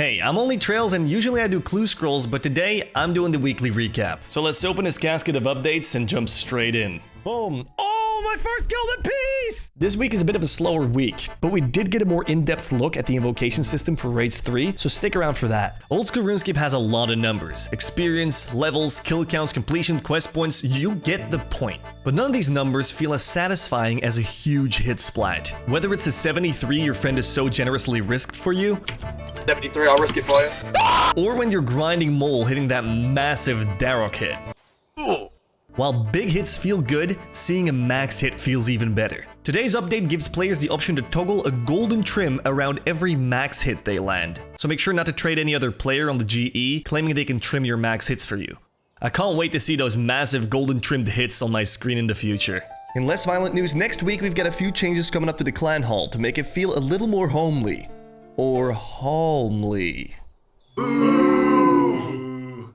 Hey, I'm OnlyTrails and usually I do clue scrolls, but today I'm doing the weekly recap. So let's open this casket of updates and jump straight in. Boom. Oh, my first Golden Piece! This week is a bit of a slower week, but we did get a more in-depth look at the Invocation System for Raids 3, so stick around for that. Old School RuneScape has a lot of numbers. Experience, levels, kill counts, completion, quest points, you get the point. But none of these numbers feel as satisfying as a huge hit splat. Whether it's a 73 your friend is so generously risked for you, 73, I'll risk it for you. or when you're grinding mole hitting that massive Darok hit. While big hits feel good, seeing a max hit feels even better. Today's update gives players the option to toggle a golden trim around every max hit they land. So make sure not to trade any other player on the GE claiming they can trim your max hits for you. I can't wait to see those massive golden trimmed hits on my screen in the future. In less violent news, next week we've got a few changes coming up to the clan hall to make it feel a little more homely. Or homely.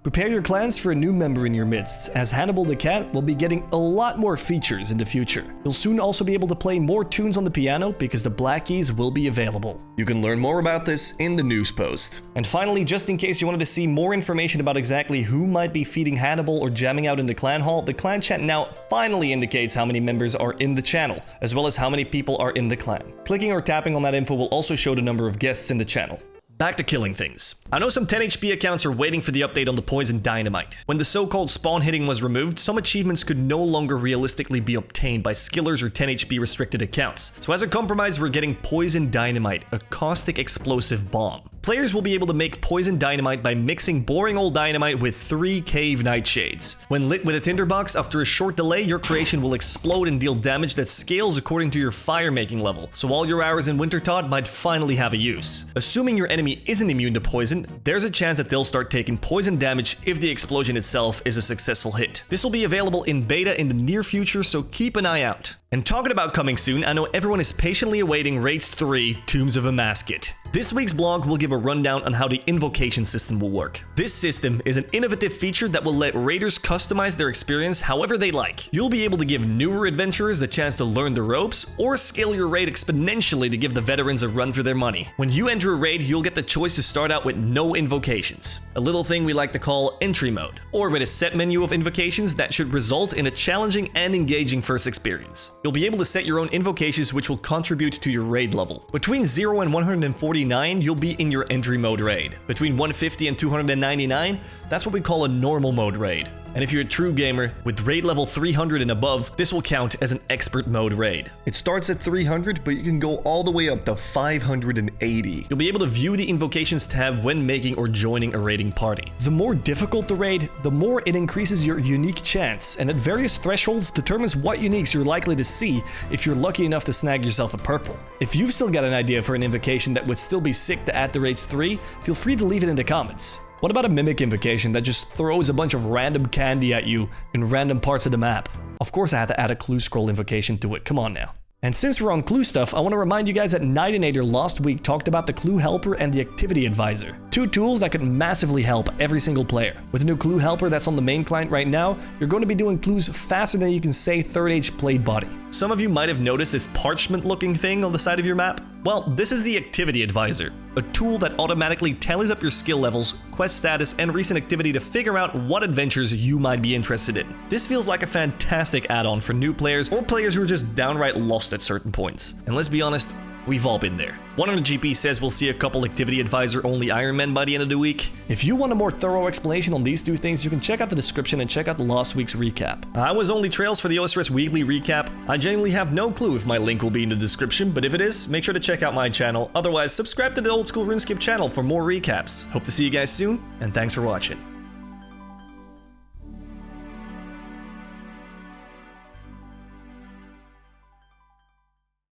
Prepare your clans for a new member in your midst, as Hannibal the Cat will be getting a lot more features in the future. You'll soon also be able to play more tunes on the piano because the black keys will be available. You can learn more about this in the news post. And finally, just in case you wanted to see more information about exactly who might be feeding Hannibal or jamming out in the clan hall, the clan chat now finally indicates how many members are in the channel, as well as how many people are in the clan. Clicking or tapping on that info will also show the number of guests in the channel. Back to killing things. I know some 10 HP accounts are waiting for the update on the poison Dynamite. When the so-called spawn hitting was removed, some achievements could no longer realistically be obtained by skillers or 10 HP restricted accounts. So as a compromise, we're getting poison Dynamite, a caustic explosive bomb. Players will be able to make poison dynamite by mixing boring old dynamite with 3 cave nightshades. When lit with a tinderbox, after a short delay, your creation will explode and deal damage that scales according to your fire making level. So all your hours in Wintertodt might finally have a use. Assuming your enemy isn't immune to poison, there's a chance that they'll start taking poison damage if the explosion itself is a successful hit. This will be available in beta in the near future, so keep an eye out. And talking about coming soon, I know everyone is patiently awaiting Raids 3 Tombs of a Masket. This week's blog will give a rundown on how the Invocation System will work. This system is an innovative feature that will let raiders customize their experience however they like. You'll be able to give newer adventurers the chance to learn the ropes, or scale your raid exponentially to give the veterans a run for their money. When you enter a raid, you'll get the choice to start out with no invocations, a little thing we like to call entry mode, or with a set menu of invocations that should result in a challenging and engaging first experience. You'll be able to set your own invocations which will contribute to your raid level. Between 0 and 149, you'll be in your entry mode raid. Between 150 and 299, that's what we call a normal mode raid. And if you're a true gamer, with raid level 300 and above, this will count as an expert mode raid. It starts at 300, but you can go all the way up to 580. You'll be able to view the Invocations tab when making or joining a raiding party. The more difficult the raid, the more it increases your unique chance, and at various thresholds determines what uniques you're likely to see if you're lucky enough to snag yourself a purple. If you've still got an idea for an invocation that would still be sick to add to Raids 3, feel free to leave it in the comments. What about a mimic invocation that just throws a bunch of random candy at you in random parts of the map? Of course I had to add a clue scroll invocation to it, come on now. And since we're on clue stuff, I want to remind you guys that Nightinator last week talked about the Clue Helper and the Activity Advisor. 2 tools that could massively help every single player. With the new Clue Helper that's on the main client right now, you're going to be doing clues faster than you can say third age played body. Some of you might have noticed this parchment looking thing on the side of your map. Well, this is the Activity Advisor, a tool that automatically tallies up your skill levels, quest status, and recent activity to figure out what adventures you might be interested in. This feels like a fantastic add-on for new players or players who are just downright lost at certain points. And let's be honest, we've all been there. 100GP says we'll see a couple Activity Advisor only Iron Men by the end of the week. If you want a more thorough explanation on these 2 things, you can check out the description and check out last week's recap. I was OnlyTrails for the OSRS weekly recap. I genuinely have no clue if my link will be in the description, but if it is, make sure to check out my channel. Otherwise, subscribe to the Old School RuneScape channel for more recaps. Hope to see you guys soon, and thanks for watching.